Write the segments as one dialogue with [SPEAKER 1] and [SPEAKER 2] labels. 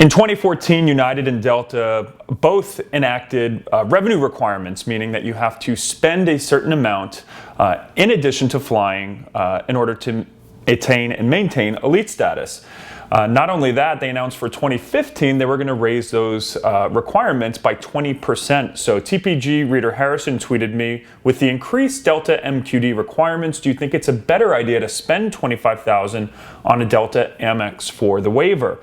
[SPEAKER 1] In 2014, United and Delta both enacted revenue requirements, meaning that you have to spend a certain amount in addition to flying in order to attain and maintain elite status. Not only that, they announced for 2015 they were going to raise those requirements by 20%. So TPG reader Harrison tweeted me, with the increased Delta MQD requirements, do you think it's a better idea to spend $25,000 on a Delta Amex for the waiver?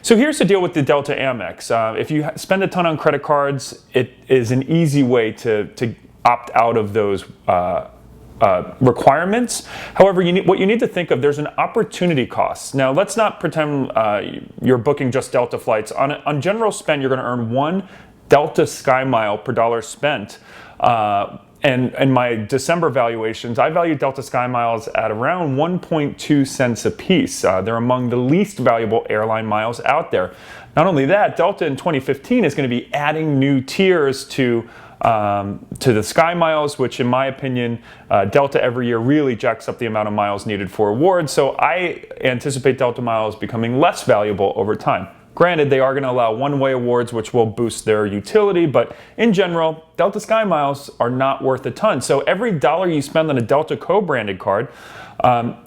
[SPEAKER 1] So here's the deal with the Delta Amex. If you spend a ton on credit cards, it is an easy way to opt out of those requirements. However, what you need to think of, there's an opportunity cost. Now, let's not pretend you're booking just Delta flights. On general spend, you're going to earn 1 Delta Sky Mile per dollar spent. And in my December valuations, I value Delta Sky Miles at around 1.2 cents a piece. They're among the least valuable airline miles out there. Not only that, Delta in 2015 is going to be adding new tiers to the Sky Miles, which in my opinion, Delta every year really jacks up the amount of miles needed for awards. So I anticipate Delta miles becoming less valuable over time. Granted, they are going to allow one-way awards, which will boost their utility, but in general, Delta Sky Miles are not worth a ton. So every dollar you spend on a Delta co-branded card,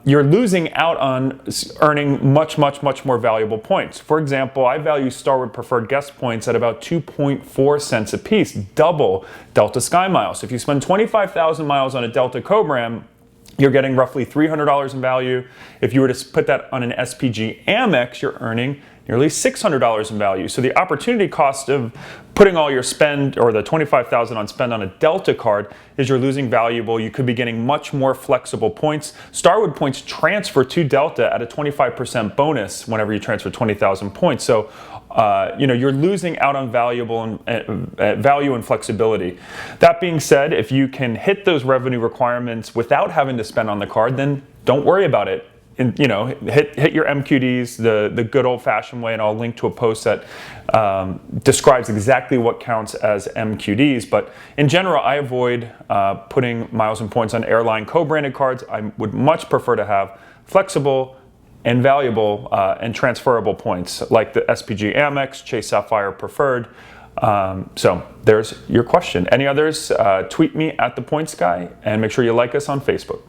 [SPEAKER 1] you're losing out on earning much more valuable points. For example, I value Starwood Preferred Guest points at about 2.4 cents a piece, double Delta Sky Miles. If you spend 25,000 miles on a Delta co-brand, you're getting roughly $300 in value. If you were to put that on an SPG Amex, you're earning nearly $600 in value. So the opportunity cost of putting all your spend, or the $25,000 on spend on a Delta card, is you're losing valuable. You could be getting much more flexible points. Starwood points transfer to Delta at a 25% bonus whenever you transfer 20,000 points. So you're losing out on valuable value and flexibility. That being said, if you can hit those revenue requirements without having to spend on the card, then don't worry about it. And, hit your MQDs the good old-fashioned way, and I'll link to a post that describes exactly what counts as MQDs. But in general, I avoid putting miles and points on airline co-branded cards. I would much prefer to have flexible and valuable and transferable points like the SPG Amex, Chase Sapphire Preferred. So there's your question. Any others? Tweet me at The Points Guy, and make sure you like us on Facebook.